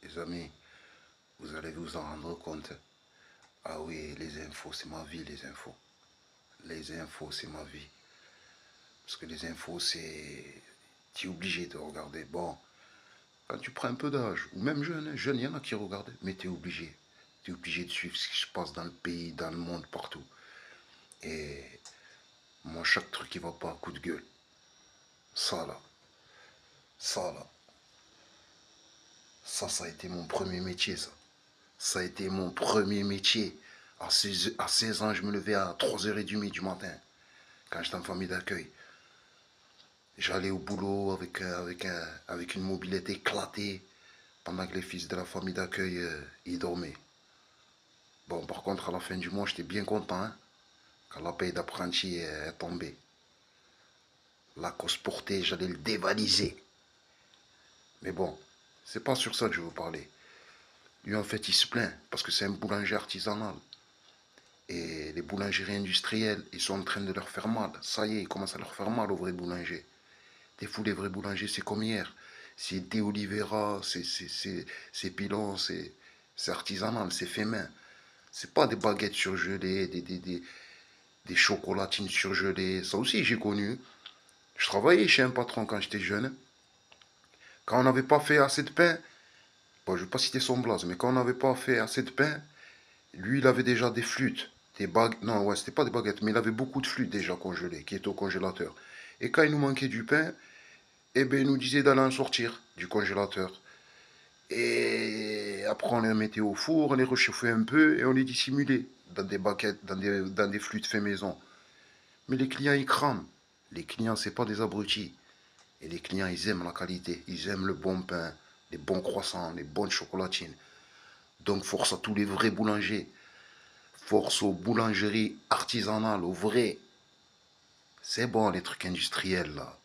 Les amis, vous allez vous en rendre compte. Ah oui, les infos, c'est ma vie, les infos. Les infos, c'est ma vie. Parce que les infos, c'est... Tu es obligé de regarder. Bon, quand tu prends un peu d'âge, ou même jeune, jeune, il y en a qui regardent, mais tu es obligé. Tu es obligé de suivre ce qui se passe dans le pays, dans le monde, partout. Et moi, chaque truc qui va pas, coup de gueule. Ça là, ça là, ça a été mon premier métier, ça. Ça a été mon premier métier. À 16 ans, je me levais à 3h30 du matin, quand j'étais en famille d'accueil. J'allais au boulot avec une mobilette éclatée, pendant que les fils de la famille d'accueil y dormaient. Bon, par contre, à la fin du mois, j'étais bien content, hein, quand la paye d'apprenti est tombée. La cosse portée, j'allais le dévaliser. Mais bon, c'est pas sur ça que je veux parler. Lui, en fait, il se plaint, parce que c'est un boulanger artisanal. Et les boulangeries industrielles, ils sont en train de leur faire mal. Ça y est, ils commencent à leur faire mal aux vrais boulangers. Des fous, les vrais boulangers, c'est comme hier. C'est De Oliveira, c'est pilon, c'est artisanal, c'est fait main. C'est pas des baguettes surgelées, des chocolatines surgelées. Ça aussi, j'ai connu. Je travaillais chez un patron quand j'étais jeune. Quand on n'avait pas fait assez de pain, bon, je ne vais pas citer son blaze, mais quand on n'avait pas fait assez de pain, lui, il avait déjà des flûtes, des baguettes. Non, ouais, c'était pas des baguettes, mais il avait beaucoup de flûtes déjà congelées, qui étaient au congélateur. Et quand il nous manquait du pain, eh ben, il nous disait d'aller en sortir du congélateur. Et après, on les mettait au four, on les réchauffait un peu et on les dissimulait dans des baguettes, dans des flûtes fait maison. Mais les clients, ils crament. Les clients, c'est pas des abrutis. Et les clients, ils aiment la qualité. Ils aiment le bon pain, les bons croissants, les bonnes chocolatines. Donc, force à tous les vrais boulangers. Force aux boulangeries artisanales, aux vrais. C'est bon, les trucs industriels, là.